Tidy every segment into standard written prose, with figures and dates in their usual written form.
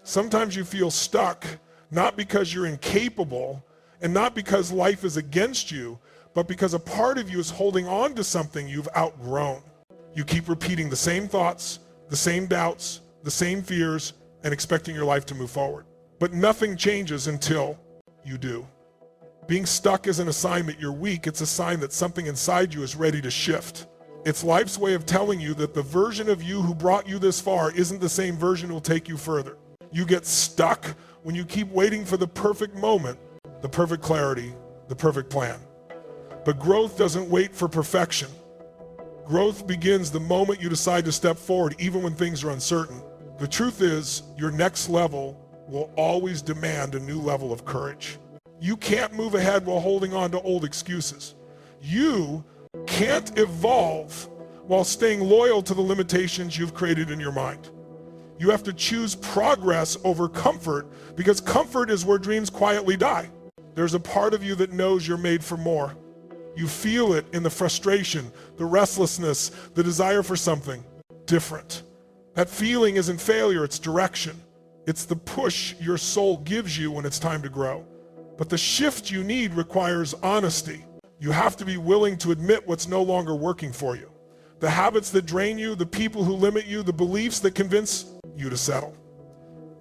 Sometimes you feel stuck, not because you're incapable and not because life is against you, but because a part of you is holding on to something you've outgrown. You keep repeating the same thoughts, the same doubts, the same fears, and expecting your life to move forward. But nothing changes until you do. Being stuck isn't a sign that you're weak, it's a sign that something inside you is ready to shift. It's life's way of telling you that the version of you who brought you this far isn't the same version who will take you further. You get stuck when you keep waiting for the perfect moment, the perfect clarity, the perfect plan. But growth doesn't wait for perfection. Growth begins the moment you decide to step forward, even when things are uncertain. The truth is, your next level will always demand a new level of courage. You can't move ahead while holding on to old excuses. You can't evolve while staying loyal to the limitations you've created in your mind. You have to choose progress over comfort, because comfort is where dreams quietly die. There's a part of you that knows you're made for more. You feel it in the frustration, the restlessness, the desire for something different. That feeling isn't failure, it's direction. It's the push your soul gives you when it's time to grow. But the shift you need requires honesty. You have to be willing to admit what's no longer working for you. The habits that drain you, the people who limit you, the beliefs that convince you to settle.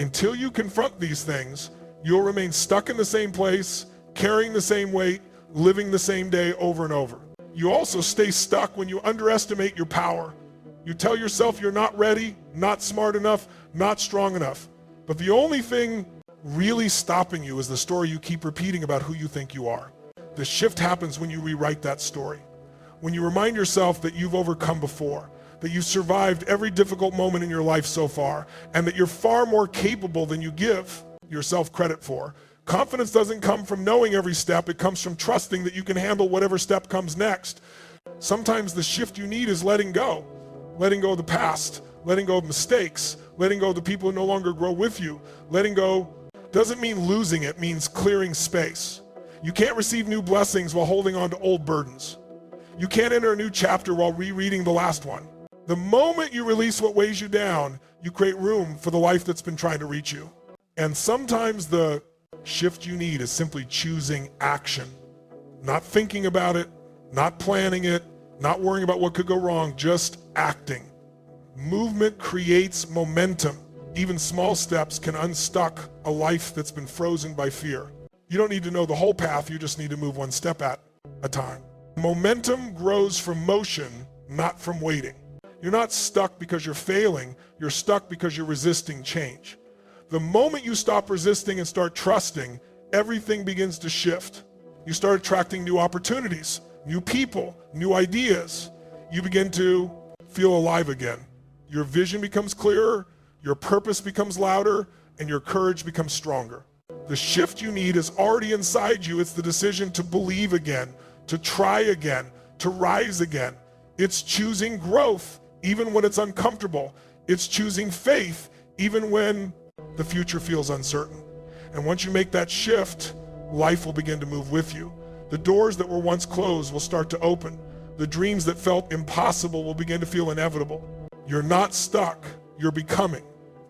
Until you confront these things, you'll remain stuck in the same place, carrying the same weight, living the same day over and over. You also stay stuck when you underestimate your power. You tell yourself you're not ready, not smart enough, not strong enough. But the only thing really stopping you is the story you keep repeating about who you think you are. The shift happens when you rewrite that story. When you remind yourself that you've overcome before, that you've survived every difficult moment in your life so far, and that you're far more capable than you give yourself credit for. Confidence doesn't come from knowing every step, it comes from trusting that you can handle whatever step comes next. Sometimes the shift you need is letting go. Letting go of the past, letting go of mistakes, letting go of the people who no longer grow with you. Letting go doesn't mean losing, it means clearing space. You can't receive new blessings while holding on to old burdens. You can't enter a new chapter while rereading the last one. The moment you release what weighs you down, you create room for the life that's been trying to reach you. And sometimes the shift you need is simply choosing action. Not thinking about it, not planning it, not worrying about what could go wrong, just acting. Movement creates momentum. Even small steps can unstuck a life that's been frozen by fear. You don't need to know the whole path, you just need to move one step at a time. Momentum grows from motion, not from waiting. You're not stuck because you're failing, you're stuck because you're resisting change. The moment you stop resisting and start trusting, everything begins to shift. You start attracting new opportunities, new people, new ideas. You begin to feel alive again. Your vision becomes clearer, your purpose becomes louder, and your courage becomes stronger. The shift you need is already inside you. It's the decision to believe again, to try again, to rise again. It's choosing growth, even when it's uncomfortable. It's choosing faith, even when the future feels uncertain. And once you make that shift, life will begin to move with you. The doors that were once closed will start to open. The dreams that felt impossible will begin to feel inevitable. You're not stuck, you're becoming.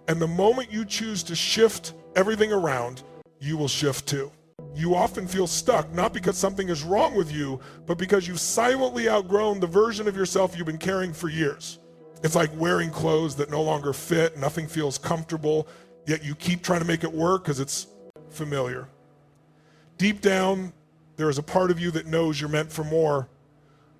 And the moment you choose to shift everything around, you will shift too. You often feel stuck, not because something is wrong with you, but because you've silently outgrown the version of yourself you've been carrying for years. It's like wearing clothes that no longer fit, nothing feels comfortable, yet you keep trying to make it work because it's familiar. Deep down, there is a part of you that knows you're meant for more,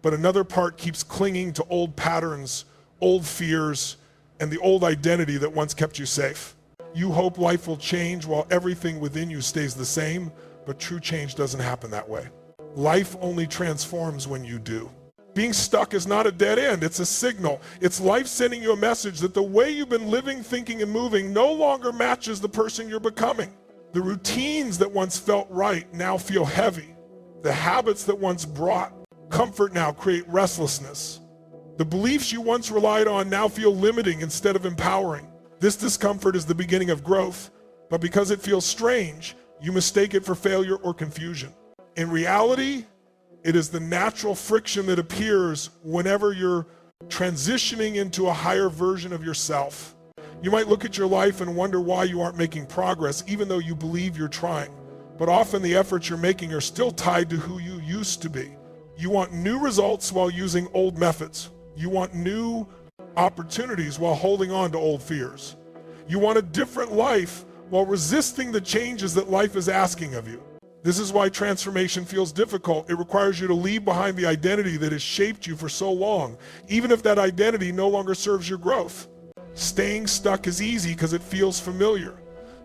but another part keeps clinging to old patterns, old fears, and the old identity that once kept you safe. You hope life will change while everything within you stays the same, but true change doesn't happen that way. Life only transforms when you do. Being stuck is not a dead end, it's a signal. It's life sending you a message that the way you've been living, thinking, and moving no longer matches the person you're becoming. The routines that once felt right now feel heavy. The habits that once brought comfort now create restlessness. The beliefs you once relied on now feel limiting instead of empowering. This discomfort is the beginning of growth, but because it feels strange, you mistake it for failure or confusion. In reality, it is the natural friction that appears whenever you're transitioning into a higher version of yourself. You might look at your life and wonder why you aren't making progress, even though you believe you're trying. But often the efforts you're making are still tied to who you used to be. You want new results while using old methods. You want new opportunities while holding on to old fears. You want a different life while resisting the changes that life is asking of you. This is why transformation feels difficult. It requires you to leave behind the identity that has shaped you for so long, even if that identity no longer serves your growth. Staying stuck is easy because it feels familiar.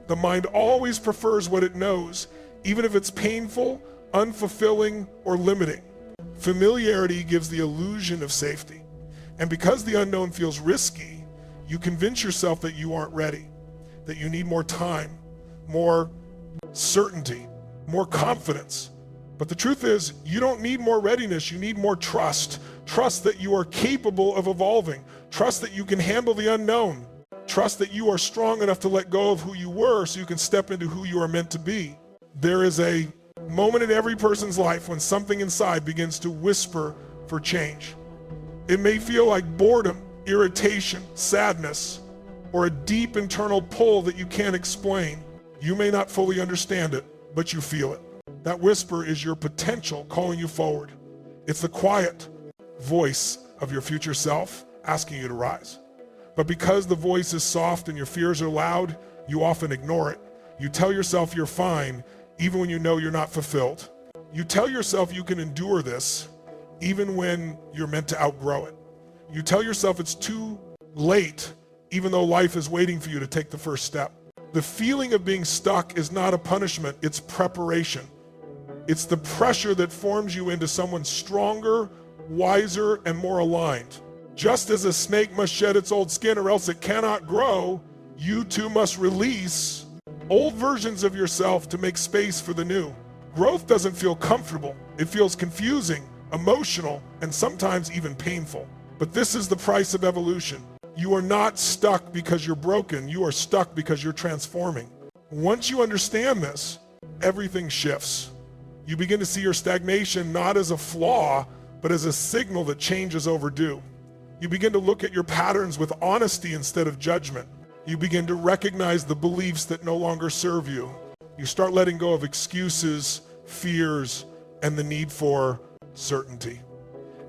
The mind always prefers what it knows, even if it's painful, unfulfilling, or limiting. Familiarity gives the illusion of safety. And because the unknown feels risky, you convince yourself that you aren't ready, that you need more time, more certainty, more confidence. But the truth is, you don't need more readiness, you need more trust. Trust that you are capable of evolving. Trust that you can handle the unknown. Trust that you are strong enough to let go of who you were so you can step into who you are meant to be. There is a moment in every person's life when something inside begins to whisper for change. It may feel like boredom, irritation, sadness, or a deep internal pull that you can't explain. You may not fully understand it, but you feel it. That whisper is your potential calling you forward. It's the quiet voice of your future self asking you to rise. But because the voice is soft and your fears are loud, you often ignore it. You tell yourself you're fine, even when you know you're not fulfilled. You tell yourself you can endure this, even when you're meant to outgrow it. You tell yourself it's too late, even though life is waiting for you to take the first step. The feeling of being stuck is not a punishment, it's preparation. It's the pressure that forms you into someone stronger, wiser, and more aligned. Just as a snake must shed its old skin or else it cannot grow, you too must release old versions of yourself to make space for the new. Growth doesn't feel comfortable. It feels confusing, emotional, and sometimes even painful. But this is the price of evolution. You are not stuck because you're broken. You are stuck because you're transforming. Once you understand this, everything shifts. You begin to see your stagnation not as a flaw, but as a signal that change is overdue. You begin to look at your patterns with honesty instead of judgment. You begin to recognize the beliefs that no longer serve you. You start letting go of excuses, fears, and the need for certainty.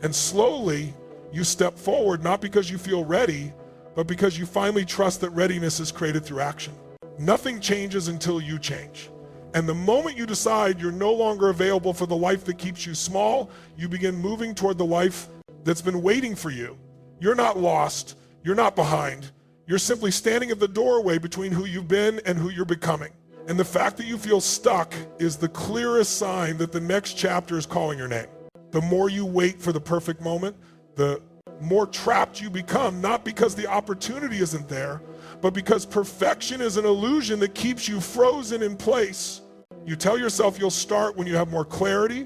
And slowly, you step forward not because you feel ready, but because you finally trust that readiness is created through action. Nothing changes until you change. And the moment you decide you're no longer available for the life that keeps you small, you begin moving toward the life that's been waiting for you. You're not lost. You're not behind. You're simply standing at the doorway between who you've been and who you're becoming. And the fact that you feel stuck is the clearest sign that the next chapter is calling your name. The more you wait for the perfect moment, the more trapped you become, not because the opportunity isn't there, but because perfection is an illusion that keeps you frozen in place. You tell yourself you'll start when you have more clarity,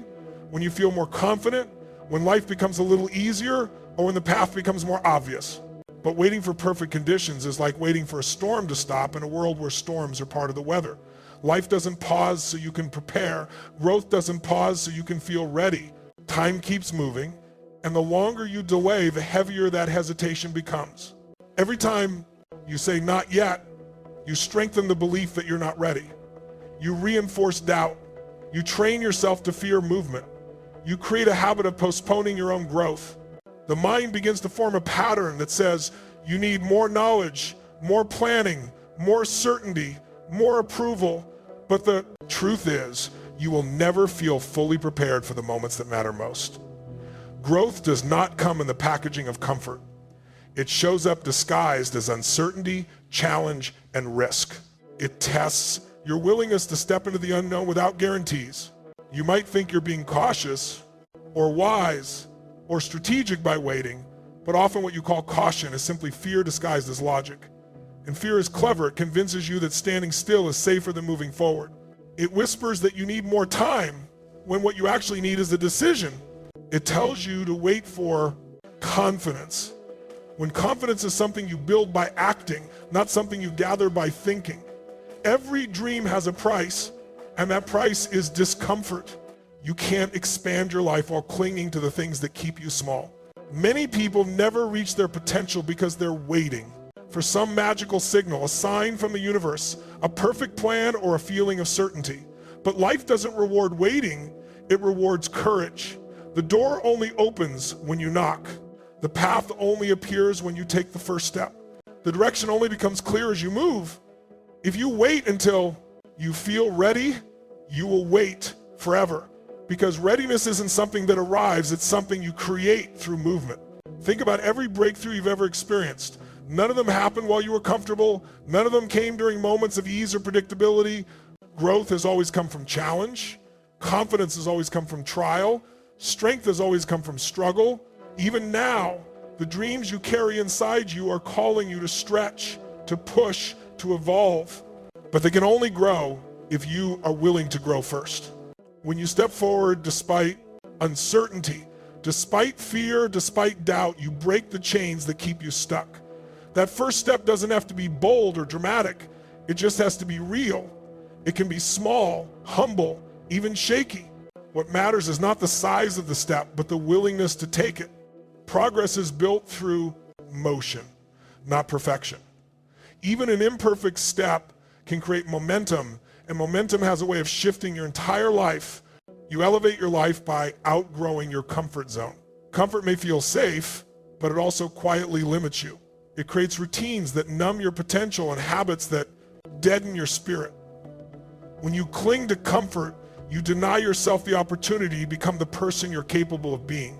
when you feel more confident, when life becomes a little easier, or when the path becomes more obvious. But waiting for perfect conditions is like waiting for a storm to stop in a world where storms are part of the weather. Life doesn't pause so you can prepare. Growth doesn't pause so you can feel ready. Time keeps moving, and the longer you delay, the heavier that hesitation becomes. Every time you say not yet, you strengthen the belief that you're not ready. You reinforce doubt. You train yourself to fear movement. You create a habit of postponing your own growth. The mind begins to form a pattern that says you need more knowledge, more planning, more certainty, more approval. But the truth is, you will never feel fully prepared for the moments that matter most. Growth does not come in the packaging of comfort. It shows up disguised as uncertainty, challenge, and risk. It tests your willingness to step into the unknown without guarantees. You might think you're being cautious or wise or strategic by waiting, but often what you call caution is simply fear disguised as logic. And fear is clever. It convinces you that standing still is safer than moving forward. It whispers that you need more time when what you actually need is a decision. It tells you to wait for confidence, when confidence is something you build by acting, not something you gather by thinking. Every dream has a price, and that price is discomfort. You can't expand your life while clinging to the things that keep you small. Many people never reach their potential because they're waiting. for some magical signal, a sign from the universe, a perfect plan, or a feeling of certainty. But life doesn't reward waiting, it rewards courage. The door only opens when you knock. The path only appears when you take the first step. The direction only becomes clear as you move. If you wait until you feel ready, you will wait forever. Because readiness isn't something that arrives, it's something you create through movement. Think about every breakthrough you've ever experienced. None of them happened while you were comfortable. None of them came during moments of ease or predictability. Growth has always come from challenge. Confidence has always come from trial. Strength has always come from struggle. Even now, the dreams you carry inside you are calling you to stretch, to push, to evolve. But they can only grow if you are willing to grow first. When you step forward despite uncertainty, despite fear, despite doubt, you break the chains that keep you stuck. That first step doesn't have to be bold or dramatic. It just has to be real. It can be small, humble, even shaky. What matters is not the size of the step, but the willingness to take it. Progress is built through motion, not perfection. Even an imperfect step can create momentum, and momentum has a way of shifting your entire life. You elevate your life by outgrowing your comfort zone. Comfort may feel safe, but it also quietly limits you. It creates routines that numb your potential and habits that deaden your spirit. When you cling to comfort, you deny yourself the opportunity to become the person you're capable of being.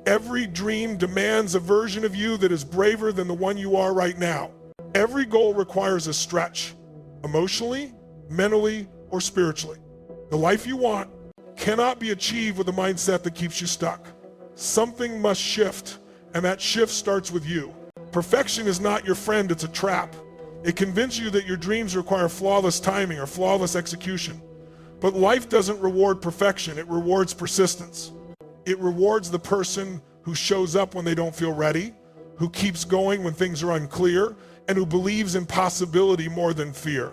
Every dream demands a version of you that is braver than the one you are right now. Every goal requires a stretch, emotionally, mentally, or spiritually. The life you want cannot be achieved with a mindset that keeps you stuck. Something must shift, and that shift starts with you. Perfection is not your friend, it's a trap. It convinces you that your dreams require flawless timing or flawless execution. But life doesn't reward perfection, it rewards persistence. It rewards the person who shows up when they don't feel ready, who keeps going when things are unclear, and who believes in possibility more than fear.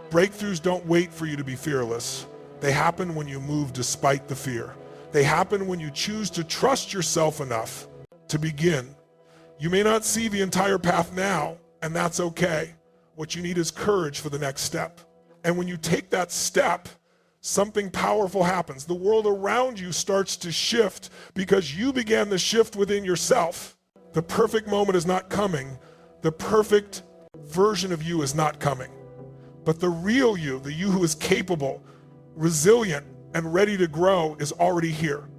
Breakthroughs don't wait for you to be fearless. They happen when you move despite the fear. They happen when you choose to trust yourself enough to begin. You may not see the entire path now, and that's okay. What you need is courage for the next step. And when you take that step, something powerful happens. The world around you starts to shift because you began the shift within yourself. The perfect moment is not coming. The perfect version of you is not coming. But the real you, the you who is capable, resilient, and ready to grow is already here.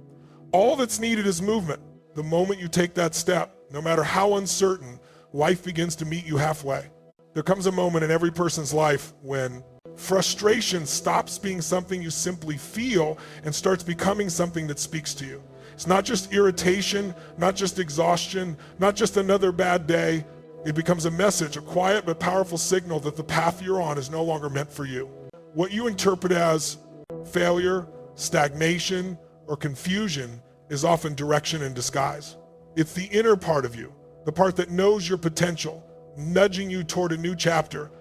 All that's needed is movement. The moment you take that step, no matter how uncertain, life begins to meet you halfway. There comes a moment in every person's life when frustration stops being something you simply feel and starts becoming something that speaks to you. It's not just irritation, not just exhaustion, not just another bad day. It becomes a message, a quiet but powerful signal that the path you're on is no longer meant for you. What you interpret as failure, stagnation, or confusion is often direction in disguise. It's the inner part of you, the part that knows your potential, nudging you toward a new chapter.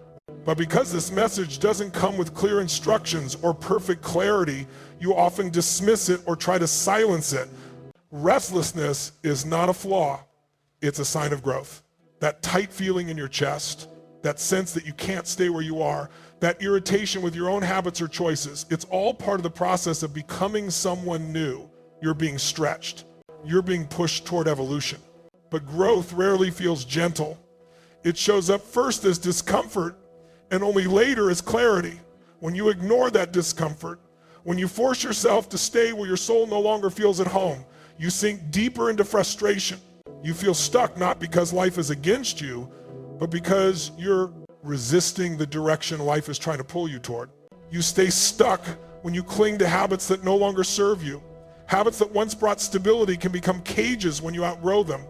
But because this message doesn't come with clear instructions or perfect clarity, you often dismiss it or try to silence it. Restlessness is not a flaw, it's a sign of growth. That tight feeling in your chest, that sense that you can't stay where you are, that irritation with your own habits or choices, it's all part of the process of becoming someone new. You're being stretched. You're being pushed toward evolution. But growth rarely feels gentle. It shows up first as discomfort and only later as clarity. When you ignore that discomfort, when you force yourself to stay where your soul no longer feels at home, you sink deeper into frustration. You feel stuck not because life is against you, but because you're resisting the direction life is trying to pull you toward. You stay stuck when you cling to habits that no longer serve you. Habits that once brought stability can become cages when you outgrow them.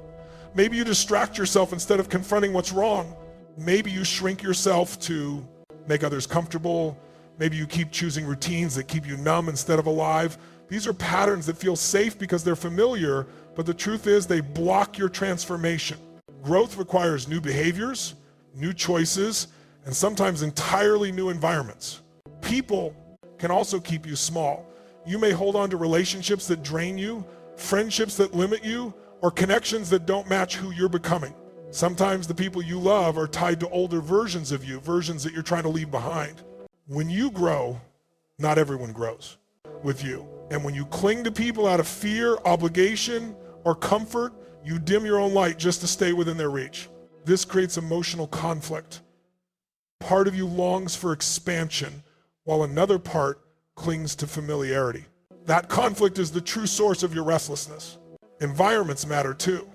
Maybe you distract yourself instead of confronting what's wrong. Maybe you shrink yourself to make others comfortable. Maybe you keep choosing routines that keep you numb instead of alive. These are patterns that feel safe because they're familiar, but the truth is they block your transformation. Growth requires new behaviors, new choices, and sometimes entirely new environments. People can also keep you small. You may hold on to relationships that drain you, friendships that limit you, or connections that don't match who you're becoming. Sometimes the people you love are tied to older versions of you, versions that you're trying to leave behind. When you grow, not everyone grows with you. And when you cling to people out of fear, obligation, or comfort, you dim your own light just to stay within their reach. This creates emotional conflict. Part of you longs for expansion, while another part clings to familiarity. That conflict is the true source of your restlessness. Environments matter too.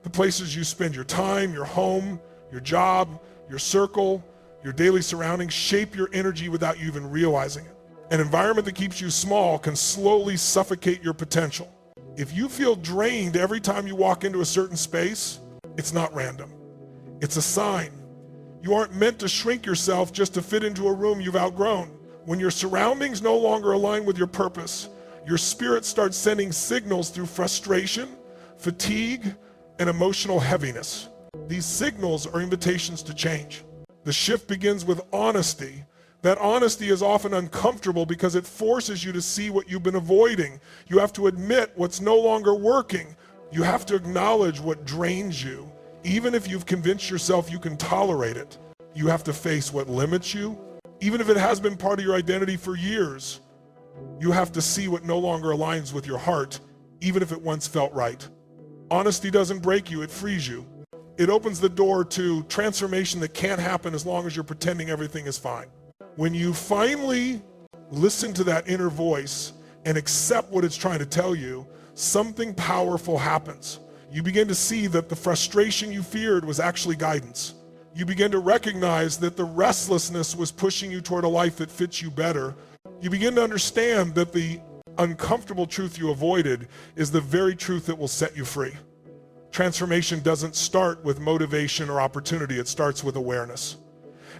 The places you spend your time, your home, your job, your circle, your daily surroundings shape your energy without you even realizing it. An environment that keeps you small can slowly suffocate your potential. If you feel drained every time you walk into a certain space, it's not random. It's a sign. You aren't meant to shrink yourself just to fit into a room you've outgrown. When your surroundings no longer align with your purpose, your spirit starts sending signals through frustration, fatigue, and emotional heaviness. These signals are invitations to change. The shift begins with honesty. That honesty is often uncomfortable because it forces you to see what you've been avoiding. You have to admit what's no longer working. You have to acknowledge what drains you. Even if you've convinced yourself you can tolerate it, you have to face what limits you. Even if it has been part of your identity for years, you have to see what no longer aligns with your heart, even if it once felt right. Honesty doesn't break you, it frees you. It opens the door to transformation that can't happen as long as you're pretending everything is fine. When you finally listen to that inner voice and accept what it's trying to tell you, something powerful happens. You begin to see that the frustration you feared was actually guidance. You begin to recognize that the restlessness was pushing you toward a life that fits you better. You begin to understand that the uncomfortable truth you avoided is the very truth that will set you free. Transformation doesn't start with motivation or opportunity, it starts with awareness.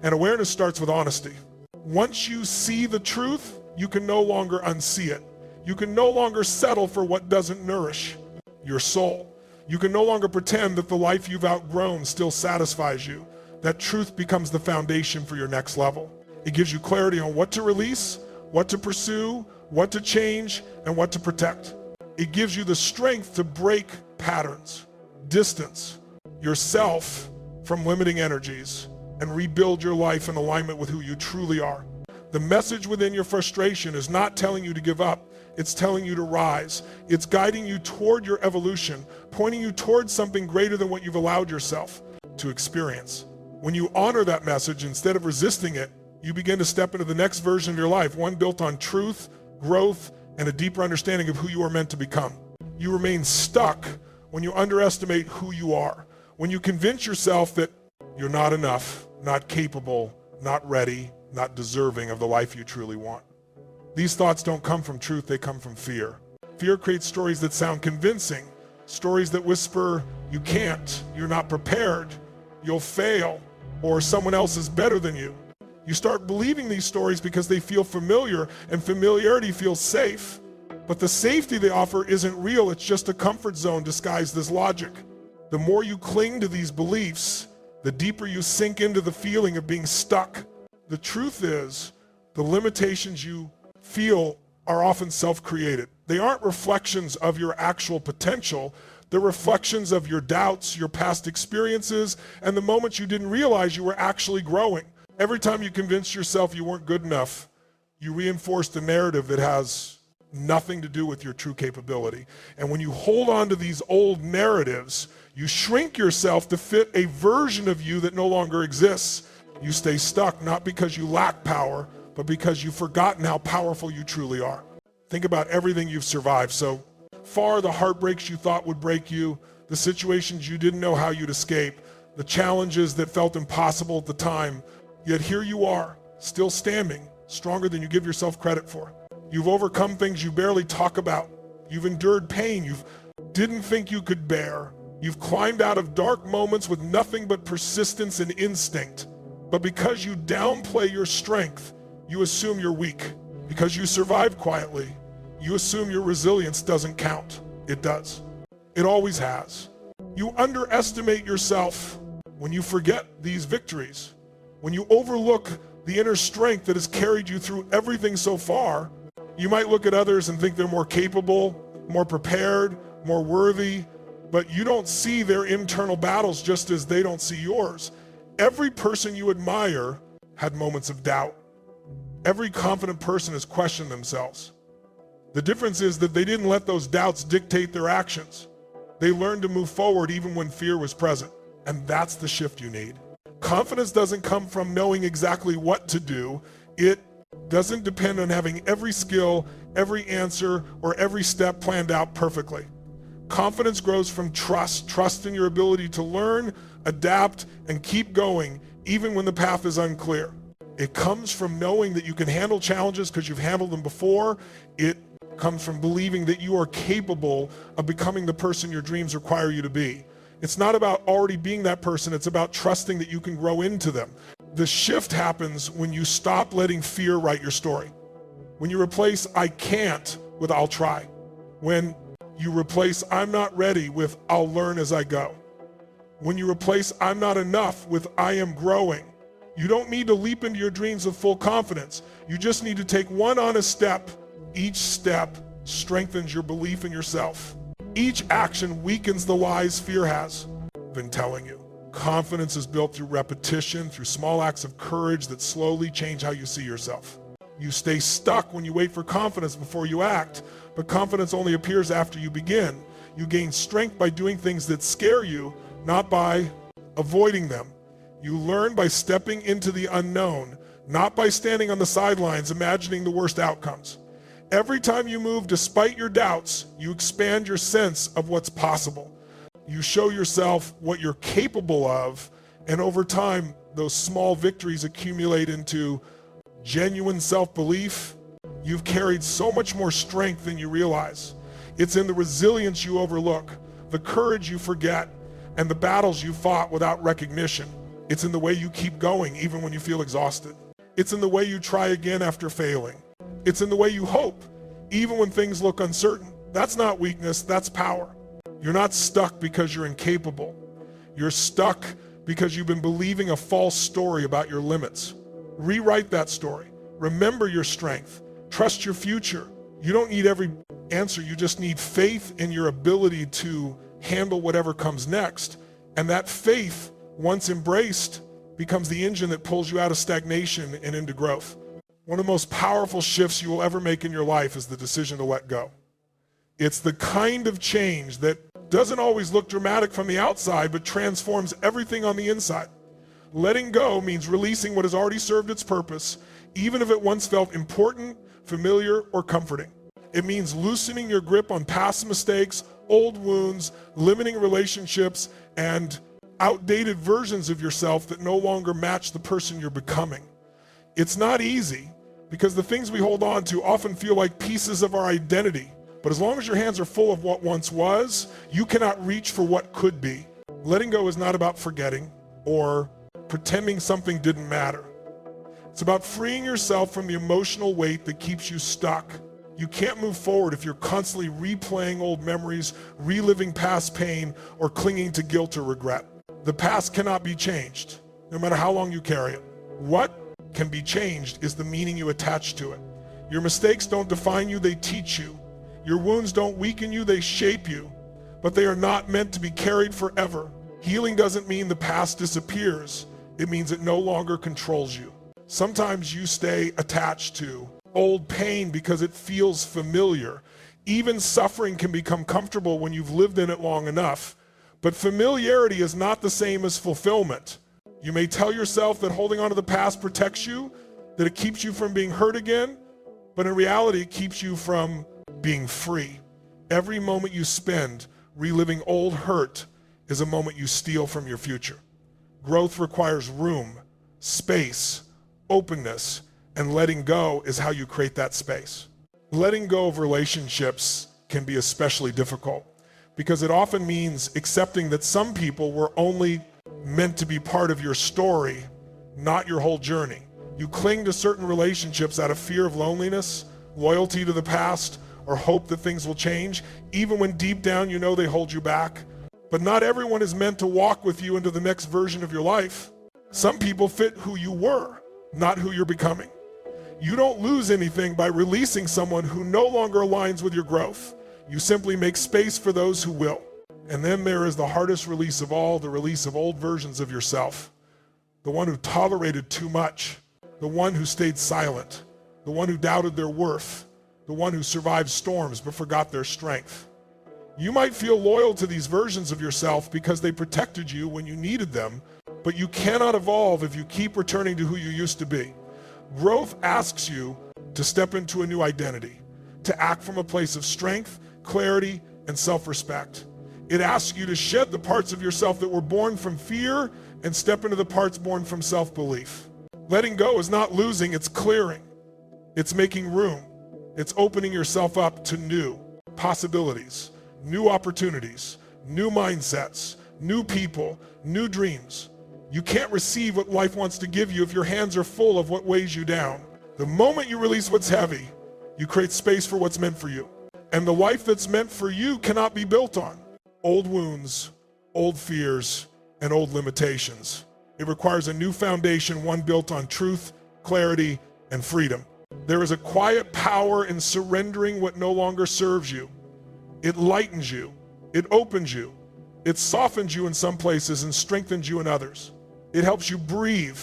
And awareness starts with honesty. Once you see the truth, you can no longer unsee it. You can no longer settle for what doesn't nourish your soul. You can no longer pretend that the life you've outgrown still satisfies you. That truth becomes the foundation for your next level. It gives you clarity on what to release, what to pursue, what to change, and what to protect. It gives you the strength to break patterns, distance yourself from limiting energies, and rebuild your life in alignment with who you truly are. The message within your frustration is not telling you to give up, it's telling you to rise. It's guiding you toward your evolution, pointing you towards something greater than what you've allowed yourself to experience. When you honor that message instead of resisting it, you begin to step into the next version of your life, one built on truth, growth, and a deeper understanding of who you are meant to become. You remain stuck when you underestimate who you are, when you convince yourself that you're not enough, not capable, not ready, not deserving of the life you truly want. These thoughts don't come from truth, they come from fear. Fear creates stories that sound convincing, stories that whisper, you can't, you're not prepared, you'll fail, or someone else is better than you. You start believing these stories because they feel familiar, and familiarity feels safe. But the safety they offer isn't real, it's just a comfort zone disguised as logic. The more you cling to these beliefs, the deeper you sink into the feeling of being stuck. The truth is, the limitations you feel are often self-created. They aren't reflections of your actual potential, they're reflections of your doubts, your past experiences, and the moments you didn't realize you were actually growing. Every time you convinced yourself you weren't good enough, you reinforced a narrative that has nothing to do with your true capability. And when you hold on to these old narratives, you shrink yourself to fit a version of you that no longer exists. You stay stuck, not because you lack power, but because you've forgotten how powerful you truly are. Think about everything you've survived so far, the heartbreaks you thought would break you, the situations you didn't know how you'd escape, the challenges that felt impossible at the time, yet here you are, still standing, stronger than you give yourself credit for. You've overcome things you barely talk about. You've endured pain you didn't think you could bear. You've climbed out of dark moments with nothing but persistence and instinct. But because you downplay your strength, you assume you're weak. Because you survive quietly, you assume your resilience doesn't count. It does. It always has. You underestimate yourself when you forget these victories. When you overlook the inner strength that has carried you through everything so far. You might look at others and think they're more capable, more prepared, more worthy, but you don't see their internal battles just as they don't see yours. Every person you admire had moments of doubt. Every confident person has questioned themselves. The difference is that they didn't let those doubts dictate their actions. They learned to move forward even when fear was present. And that's the shift you need. Confidence doesn't come from knowing exactly what to do. It doesn't depend on having every skill, every answer, or every step planned out perfectly. Confidence grows from trust in your ability to learn, adapt, and keep going even when the path is unclear. It comes from knowing that you can handle challenges because you've handled them before. It comes from believing that you are capable of becoming the person your dreams require you to be. It's not about already being that person, it's about trusting that you can grow into them. The shift happens when you stop letting fear write your story. When you replace "I can't" with "I'll try." When you replace "I'm not ready" with "I'll learn as I go." When you replace "I'm not enough" with "I am growing." You don't need to leap into your dreams with full confidence. You just need to take one honest step. Each step strengthens your belief in yourself. Each action weakens the lies fear has been telling you. Confidence is built through repetition, through small acts of courage that slowly change how you see yourself. You stay stuck when you wait for confidence before you act, but confidence only appears after you begin. You gain strength by doing things that scare you, not by avoiding them. You learn by stepping into the unknown, not by standing on the sidelines imagining the worst outcomes. Every time you move despite your doubts, you expand your sense of what's possible. You show yourself what you're capable of, and over time, those small victories accumulate into genuine self-belief. You've carried so much more strength than you realize. It's in the resilience you overlook, the courage you forget, and the battles you fought without recognition. It's in the way you keep going even when you feel exhausted. It's in the way you try again after failing. It's in the way you hope, even when things look uncertain. That's not weakness, that's power. You're not stuck because you're incapable. You're stuck because you've been believing a false story about your limits. Rewrite that story. Remember your strength. Trust your future. You don't need every answer, you just need faith in your ability to handle whatever comes next. And that faith, once embraced, becomes the engine that pulls you out of stagnation and into growth. One of the most powerful shifts you will ever make in your life is the decision to let go. It's the kind of change that doesn't always look dramatic from the outside, but transforms everything on the inside. Letting go means releasing what has already served its purpose, even if it once felt important, familiar, or comforting. It means loosening your grip on past mistakes, old wounds, limiting relationships, and outdated versions of yourself that no longer match the person you're becoming. It's not easy, because the things we hold on to often feel like pieces of our identity. But as long as your hands are full of what once was, you cannot reach for what could be. Letting go is not about forgetting or pretending something didn't matter. It's about freeing yourself from the emotional weight that keeps you stuck. You can't move forward if you're constantly replaying old memories, reliving past pain, or clinging to guilt or regret. The past cannot be changed, no matter how long you carry it. What can be changed is the meaning you attach to it. Your mistakes don't define you, they teach you. Your wounds don't weaken you, they shape you. But they are not meant to be carried forever. Healing doesn't mean the past disappears. It means it no longer controls you. Sometimes you stay attached to old pain because it feels familiar. Even suffering can become comfortable when you've lived in it long enough. But familiarity is not the same as fulfillment. You may tell yourself that holding on to the past protects you, that it keeps you from being hurt again, but in reality, it keeps you from being free. Every moment you spend reliving old hurt is a moment you steal from your future. Growth requires room, space, openness, and letting go is how you create that space. Letting go of relationships can be especially difficult because it often means accepting that some people were only meant to be part of your story, not your whole journey. You cling to certain relationships out of fear of loneliness, loyalty to the past, or hope that things will change, even when deep down you know they hold you back. But not everyone is meant to walk with you into the next version of your life. Some people fit who you were, not who you're becoming. You don't lose anything by releasing someone who no longer aligns with your growth. You simply make space for those who will. And then there is the hardest release of all, the release of old versions of yourself. The one who tolerated too much, the one who stayed silent, the one who doubted their worth, the one who survived storms but forgot their strength. You might feel loyal to these versions of yourself because they protected you when you needed them, but you cannot evolve if you keep returning to who you used to be. Growth asks you to step into a new identity, to act from a place of strength, clarity, and self-respect. It asks you to shed the parts of yourself that were born from fear and step into the parts born from self-belief. Letting go is not losing, it's clearing. It's making room. It's opening yourself up to new possibilities, new opportunities, new mindsets, new people, new dreams. You can't receive what life wants to give you if your hands are full of what weighs you down. The moment you release what's heavy, you create space for what's meant for you. And the life that's meant for you cannot be built on old wounds, old fears, and old limitations. It requires a new foundation, one built on truth, clarity, and freedom. There is a quiet power in surrendering what no longer serves you. It lightens you, it opens you, it softens you in some places and strengthens you in others. It helps you breathe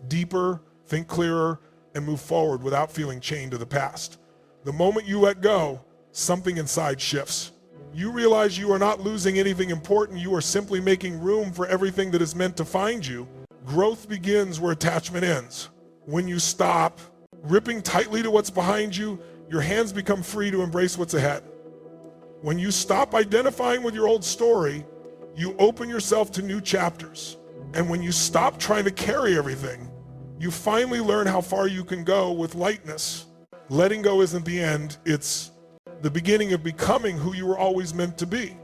deeper, think clearer, and move forward without feeling chained to the past. The moment you let go, something inside shifts. You realize you are not losing anything important, you are simply making room for everything that is meant to find you. Growth begins where attachment ends. When you stop ripping tightly to what's behind you, your hands become free to embrace what's ahead. When you stop identifying with your old story, you open yourself to new chapters. And when you stop trying to carry everything, you finally learn how far you can go with lightness. Letting go isn't the end, it's the beginning of becoming who you were always meant to be.